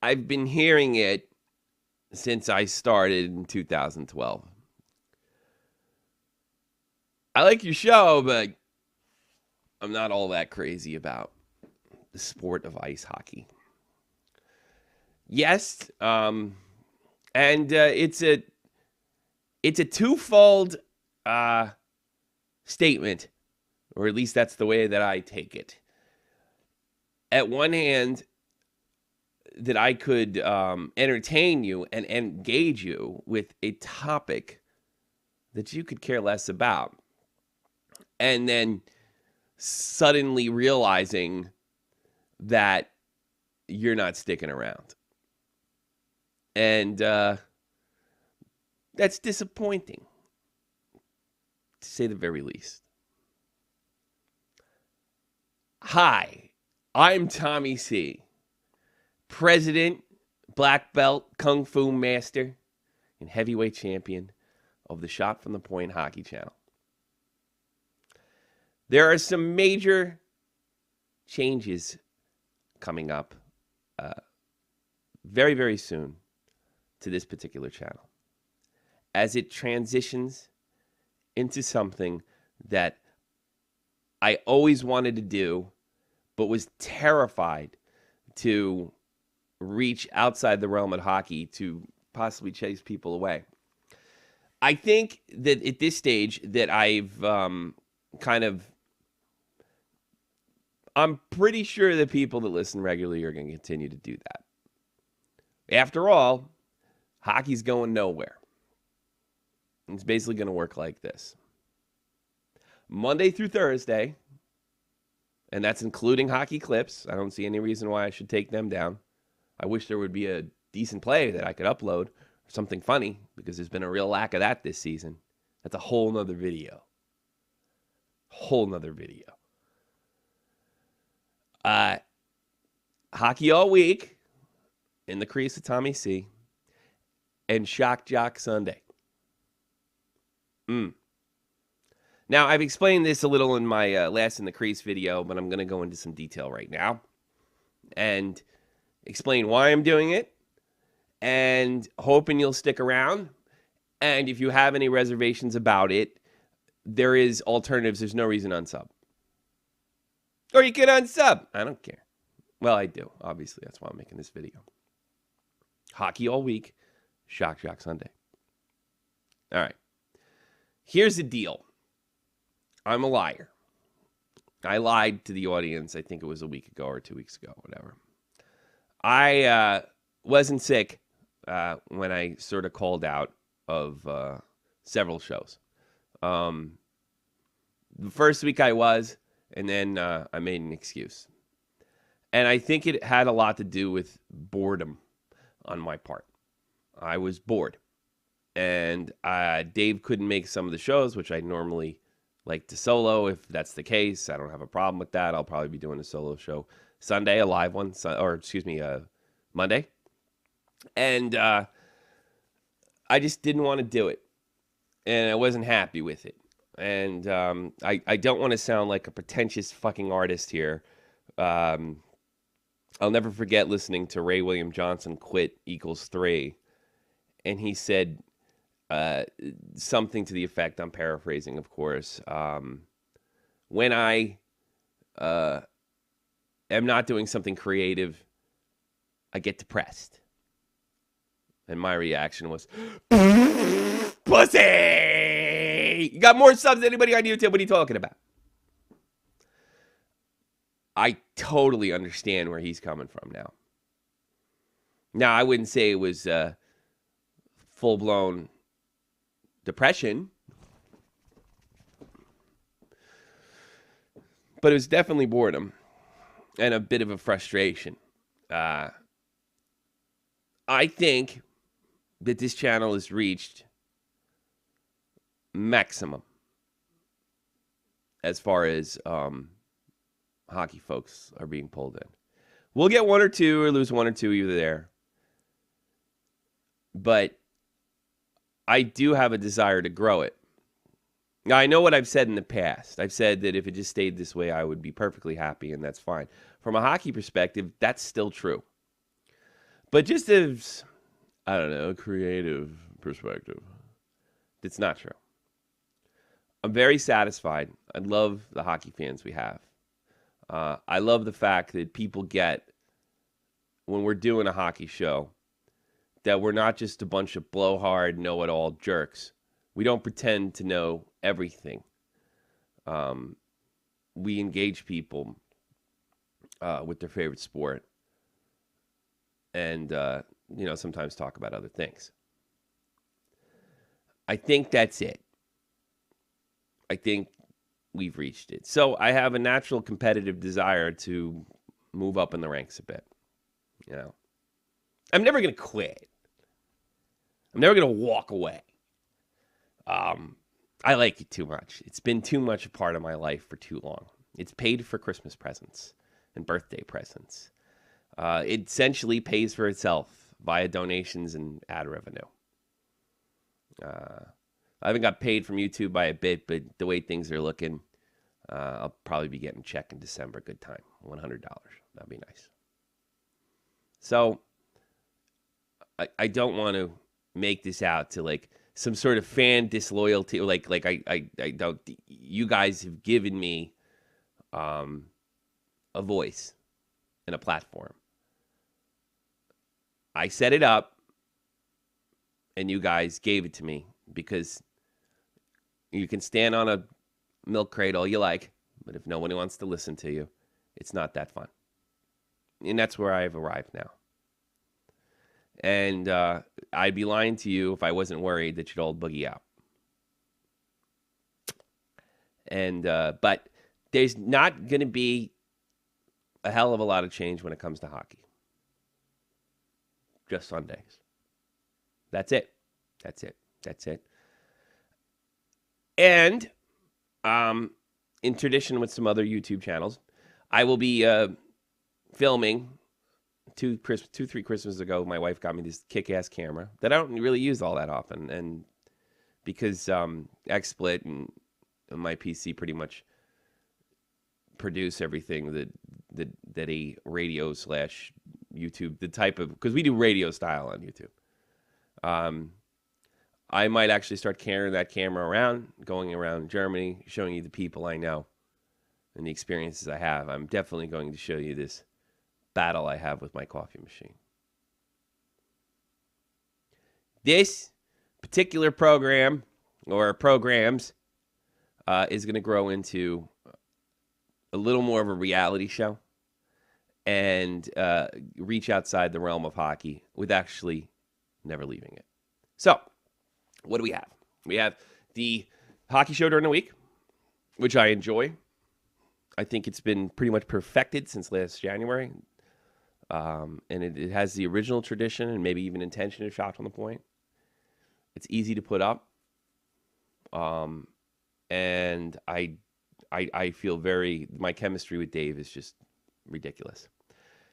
I've been hearing it since I started in 2012. I like your show, but I'm not all that crazy about the sport of ice hockey. Yes, and it's a twofold statement, or at least that's the way that I take it. At one hand, that I could entertain you and engage you with a topic that you could care less about, and then suddenly realizing that you're not sticking around. And that's disappointing, to say the very least. Hi, I'm Tommy C., President, Black Belt, Kung Fu Master, and Heavyweight Champion of the Shot from the Point Hockey Channel. There are some major changes coming up very, very soon to this particular channel as it transitions into something that I always wanted to do, but was terrified to reach outside the realm of hockey to possibly chase people away. I think that at this stage that I'm pretty sure that people that listen regularly are going to continue to do that. After all, hockey's going nowhere. It's basically going to work like this. Monday through Thursday, and that's including hockey clips. I don't see any reason why I should take them down. I wish there would be a decent play that I could upload, or something funny, because there's been a real lack of that this season. That's a whole nother video. Hockey all week in the crease of Tommy C. and Shock Jock Sunday. Now, I've explained this a little in my last in the crease video, but I'm going to go into some detail right now and explain why I'm doing it, and hoping you'll stick around. And if you have any reservations about it, there is alternatives. There's no reason to unsub. Or you can unsub. I don't care. Well, I do. Obviously, that's why I'm making this video. Hockey all week. Shock Jock Sunday. All right. Here's the deal. I'm a liar. I lied to the audience. I think it was a week ago or 2 weeks ago, whatever. I wasn't sick when I sort of called out of several shows. The first week I was, and then I made an excuse. And I think it had a lot to do with boredom on my part. I was bored. And Dave couldn't make some of the shows, which I normally like to solo. If that's the case, I don't have a problem with that. I'll probably be doing a solo show Sunday, a live one, Monday. And I just didn't want to do it. And I wasn't happy with it. And I don't want to sound like a pretentious fucking artist here. I'll never forget listening to Ray William Johnson quit equals 3. And he said something to the effect, I'm paraphrasing, of course, when I am not doing something creative, I get depressed. And my reaction was, pussy! You got more subs than anybody on YouTube. What are you talking about? I totally understand where he's coming from now. Now, I wouldn't say it was full-blown depression, but it was definitely boredom and a bit of a frustration. I think that this channel has reached maximum as far as hockey folks are being pulled in. We'll get one or two or lose one or two either there. But I do have a desire to grow it. Now, I know what I've said in the past. I've said that if it just stayed this way, I would be perfectly happy, and that's fine. From a hockey perspective, that's still true. But just as, I don't know, a creative perspective, it's not true. I'm very satisfied. I love the hockey fans we have. I love the fact that people get, when we're doing a hockey show, that we're not just a bunch of blowhard, know-it-all jerks. We don't pretend to know everything. We engage people with their favorite sport and, sometimes talk about other things. I think that's it. I think we've reached it. So I have a natural competitive desire to move up in the ranks a bit. I'm never going to quit. I'm never going to walk away. I like it too much. It's been too much a part of my life for too long. It's paid for Christmas presents and birthday presents. It essentially pays for itself via donations and ad revenue. I haven't got paid from YouTube by a bit, but the way things are looking, I'll probably be getting a check in December. Good time. $100. That'd be nice. So I don't want to make this out to like some sort of fan disloyalty. Like I don't. You guys have given me a voice and a platform. I set it up, and you guys gave it to me because you can stand on a milk crate all you like, but if nobody wants to listen to you, it's not that fun. And that's where I've arrived now. And I'd be lying to you if I wasn't worried that you'd all boogie out. And but there's not going to be a hell of a lot of change when it comes to hockey. Just Sundays. That's it. That's it. That's it. And in tradition with some other YouTube channels, I will be filming. 3 Christmases ago, my wife got me this kick-ass camera that I don't really use all that often, and because XSplit and my PC pretty much produce everything that a radio / YouTube, the type of, because we do radio style on YouTube. I might actually start carrying that camera around, going around Germany, showing you the people I know and the experiences I have. I'm definitely going to show you this battle I have with my coffee machine. This particular program or programs is going to grow into a little more of a reality show and reach outside the realm of hockey with actually never leaving it. So, what do we have? We have the hockey show during the week, which I enjoy. I think it's been pretty much perfected since last January. And it has the original tradition and maybe even intention of Shot from the Point. It's easy to put up. And I feel my chemistry with Dave is just ridiculous.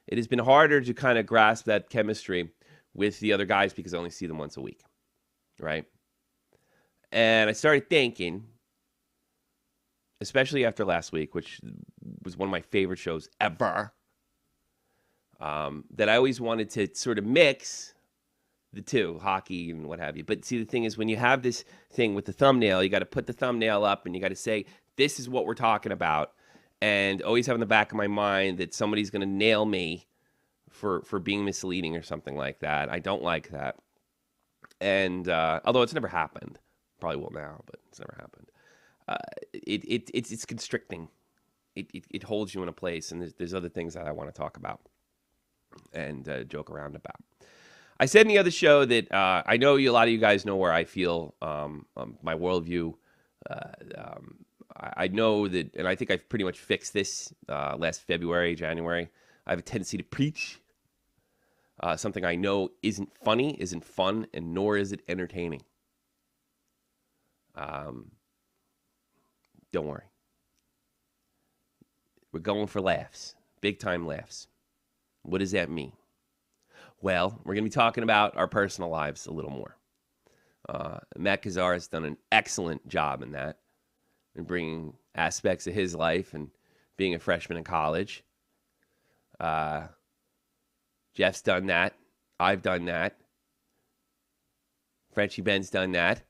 It has been harder to kind of grasp that chemistry with the other guys because I only see them once a week, right? And I started thinking, especially after last week, which was one of my favorite shows ever, that I always wanted to sort of mix the two, hockey and what have you. But see, the thing is, when you have this thing with the thumbnail, you got to put the thumbnail up and you got to say, this is what we're talking about. And always have in the back of my mind that somebody's going to nail me for being misleading or something like that. I don't like that. And although it's never happened, probably will now, but it's never happened. It's constricting. It holds you in a place, and there's other things that I want to talk about and joke around about. I said in the other show that I know a lot of you guys know where I feel my worldview. I know that, and I think I've pretty much fixed this last February, January. I have a tendency to preach something I know isn't funny, isn't fun, and nor is it entertaining. Don't worry. We're going for laughs, big time laughs. What does that mean? Well, we're going to be talking about our personal lives a little more. Mecca has done an excellent job in that, in bringing aspects of his life and being a freshman in college. Jeff's done that. I've done that. Frenchie Ben's done that.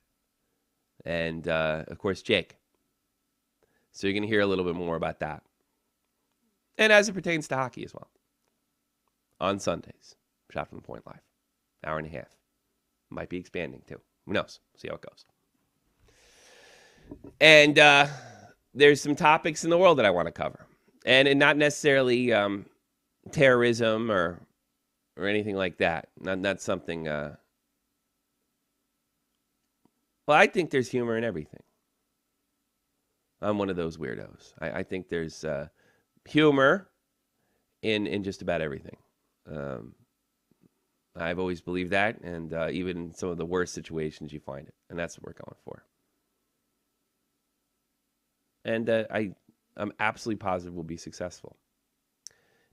And, of course, Jake. So you're going to hear a little bit more about that. And as it pertains to hockey as well. On Sundays, Shot from the Point Live. Hour and a half. Might be expanding, too. Who knows? See how it goes. And there's some topics in the world that I want to cover. And not necessarily terrorism or anything like that. Not something... well, I think there's humor in everything. I'm one of those weirdos. I think there's humor in just about everything. I've always believed that, and even in some of the worst situations, you find it. And that's what we're going for. And I'm absolutely positive we'll be successful.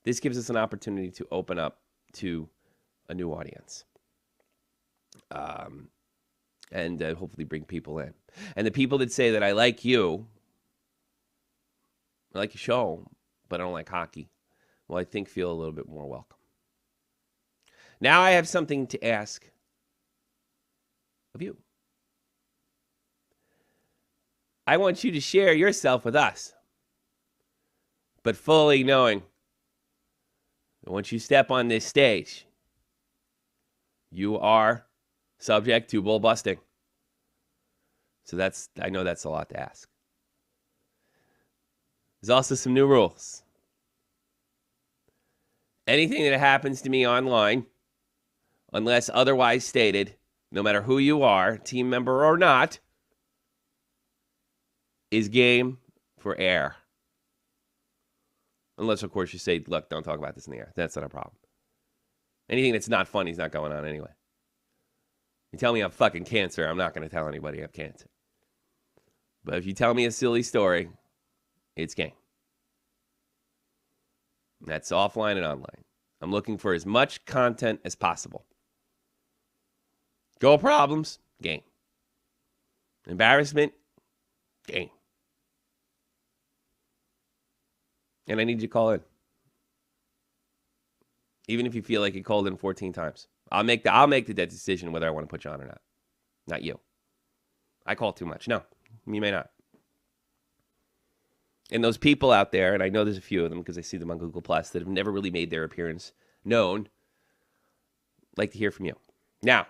This gives us an opportunity to open up to a new audience. And hopefully bring people in. And the people that say that I like you, I like your show, but I don't like hockey, well, I think feel a little bit more welcome. Now I have something to ask of you. I want you to share yourself with us, but fully knowing that once you step on this stage, you are subject to bull busting. So I know that's a lot to ask. There's also some new rules. Anything that happens to me online, unless otherwise stated, no matter who you are, team member or not, is game for air. Unless, of course, you say, look, don't talk about this in the air. That's not a problem. Anything that's not funny is not going on anyway. You tell me I have fucking cancer, I'm not going to tell anybody I have cancer. But if you tell me a silly story, it's game. That's offline and online. I'm looking for as much content as possible. Girl problems, game. Embarrassment, game. And I need you to call in. Even if you feel like you called in 14 times. I'll make the dead decision whether I want to put you on or not. Not you. I call too much. No, you may not. And those people out there, and I know there's a few of them because I see them on Google Plus that have never really made their appearance known, I'd like to hear from you. Now,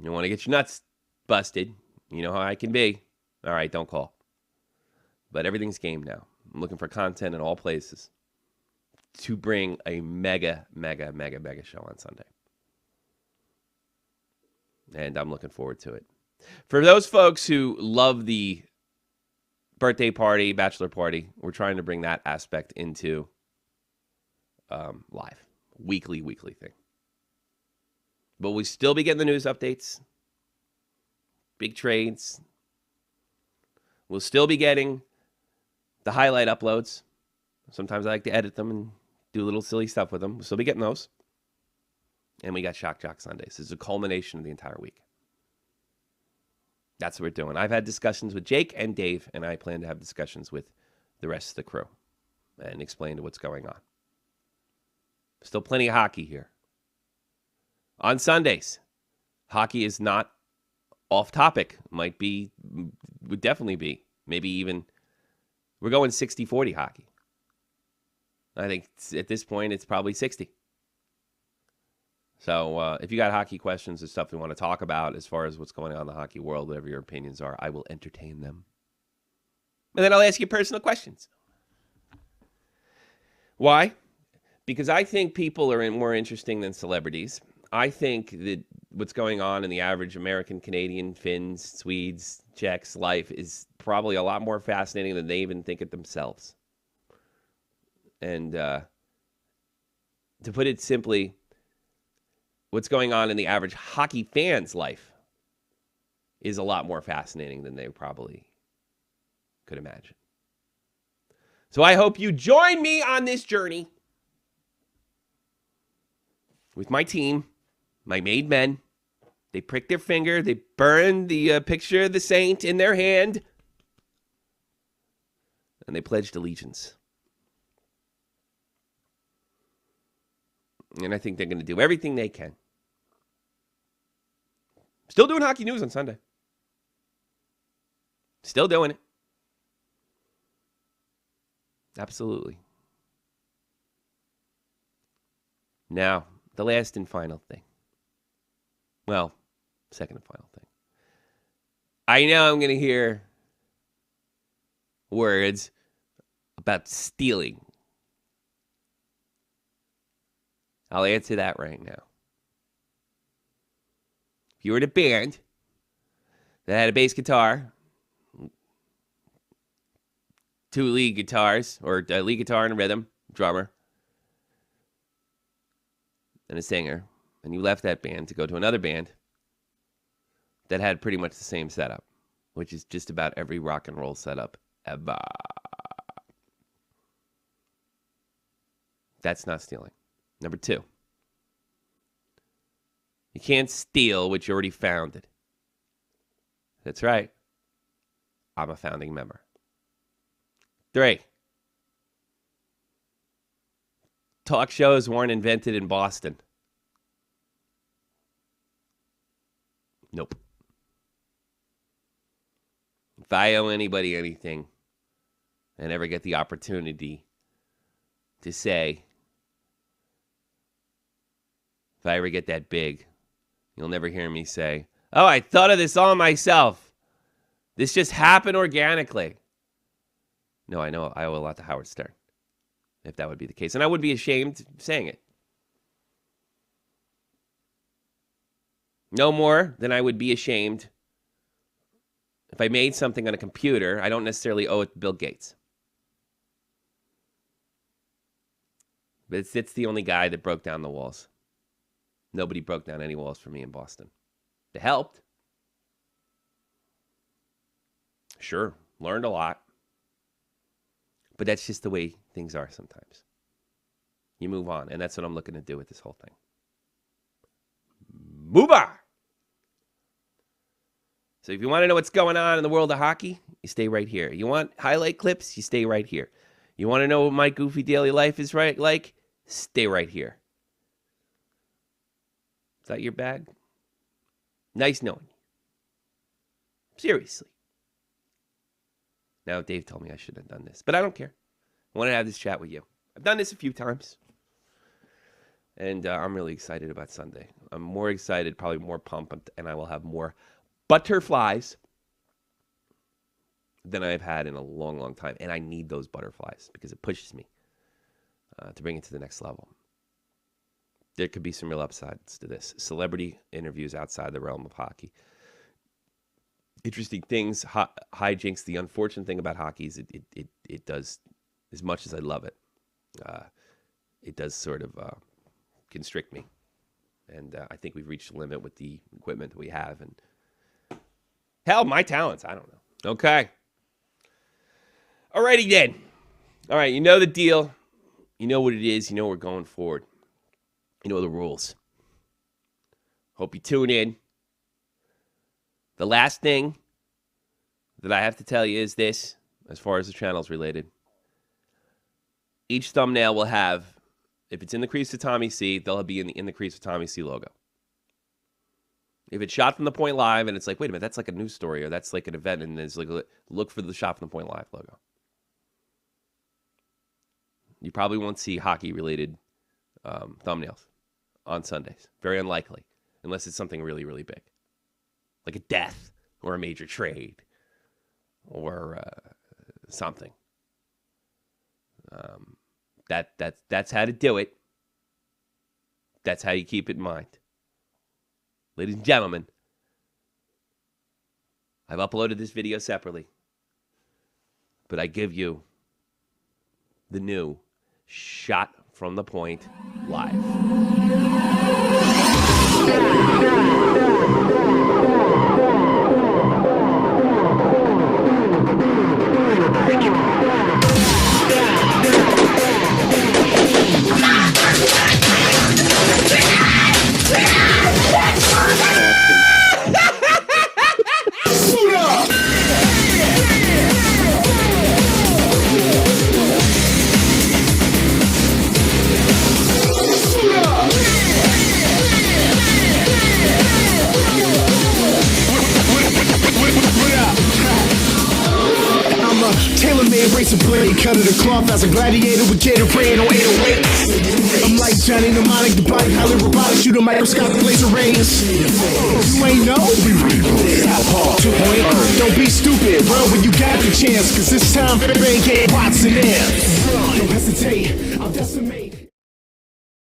you want to get your nuts busted. You know how I can be. All right, don't call. But everything's game now. I'm looking for content in all places to bring a mega show on Sunday. And I'm looking forward to it. For those folks who love the birthday party, bachelor party, we're trying to bring that aspect into live. Weekly thing. But we'll still be getting the news updates. Big trades. We'll still be getting the highlight uploads. Sometimes I like to edit them and do a little silly stuff with them. We'll still be getting those. And we got Shock Jock Sundays. This is a culmination of the entire week. That's what we're doing. I've had discussions with Jake and Dave, and I plan to have discussions with the rest of the crew and explain to what's going on. Still plenty of hockey here. On Sundays, hockey is not off topic. Would definitely be. Maybe even, we're going 60-40 hockey. I think at this point, it's probably 60. So if you got hockey questions or stuff we want to talk about as far as what's going on in the hockey world, whatever your opinions are, I will entertain them. And then I'll ask you personal questions. Why? Because I think people are more interesting than celebrities. I think that what's going on in the average American, Canadian, Finns, Swedes, Czechs life is probably a lot more fascinating than they even think it themselves. And to put it simply, what's going on in the average hockey fan's life is a lot more fascinating than they probably could imagine. So I hope you join me on this journey with my team, my made men. They prick their finger. They burn the picture of the saint in their hand. And they pledged allegiance. And I think they're going to do everything they can. Still doing hockey news on Sunday. Still doing it. Absolutely. Now, the last and final thing. Well, second and final thing. I know I'm going to hear words about stealing. I'll answer that right now. If you were in a band that had a bass guitar, 2 lead guitars, or a lead guitar and a rhythm, drummer, and a singer, and you left that band to go to another band that had pretty much the same setup, which is just about every rock and roll setup ever. That's not stealing. Number 2, you can't steal what you already founded. That's right. I'm a founding member. 3, talk shows weren't invented in Boston. Nope. If I owe anybody anything and ever get the opportunity to say, if I ever get that big, you'll never hear me say, oh, I thought of this all myself. This just happened organically. No, I know I owe a lot to Howard Stern, if that would be the case. And I would be ashamed saying it. No more than I would be ashamed if I made something on a computer. I don't necessarily owe it to Bill Gates. But it's the only guy that broke down the walls. Nobody broke down any walls for me in Boston. It helped. Sure, learned a lot. But that's just the way things are sometimes. You move on, and that's what I'm looking to do with this whole thing. Move on! So if you want to know what's going on in the world of hockey, you stay right here. You want highlight clips? You stay right here. You want to know what my goofy daily life is like? Stay right here. Is that your bag? Nice knowing you. Seriously. Now, Dave told me I shouldn't have done this, but I don't care. I want to have this chat with you. I've done this a few times, and I'm really excited about Sunday. I'm more excited, probably more pumped, and I will have more butterflies than I've had in a long, long time, and I need those butterflies because it pushes me to bring it to the next level. There could be some real upsides to this. Celebrity interviews outside the realm of hockey. Interesting things, hijinks. The unfortunate thing about hockey is it does, as much as I love it, it does sort of constrict me. And I think we've reached the limit with the equipment that we have. And hell, my talents, I don't know. Okay. Alrighty then. All right, you know the deal. You know what it is. You know we're going forward. You know the rules. Hope you tune in. The last thing that I have to tell you is this, as far as the channel's related. Each thumbnail will have, if it's in the crease of Tommy C, they'll be in the crease of Tommy C logo. If it's shot from the point live and it's like, wait a minute, that's like a news story or that's like an event and it's like, look for the shot from the point live logo. You probably won't see hockey-related thumbnails on Sundays. Very unlikely, unless it's something really, really big. Like a death or a major trade or something. That's how to do it. That's how you keep it in mind. Ladies and gentlemen, I've uploaded this video separately, but I give you the new Shot from the Point live. razor blade, cut it a cloth as a gladiator with Gatorade on 808. I'm like Johnny Mnemonic, the body highly robotic, shoot a microscopic laser rays. You ain't know? We replay Alcohol 2.0. Don't be stupid, bro, when you got the chance, cause this time, bang, get Watson in. Don't hesitate, I'll decimate.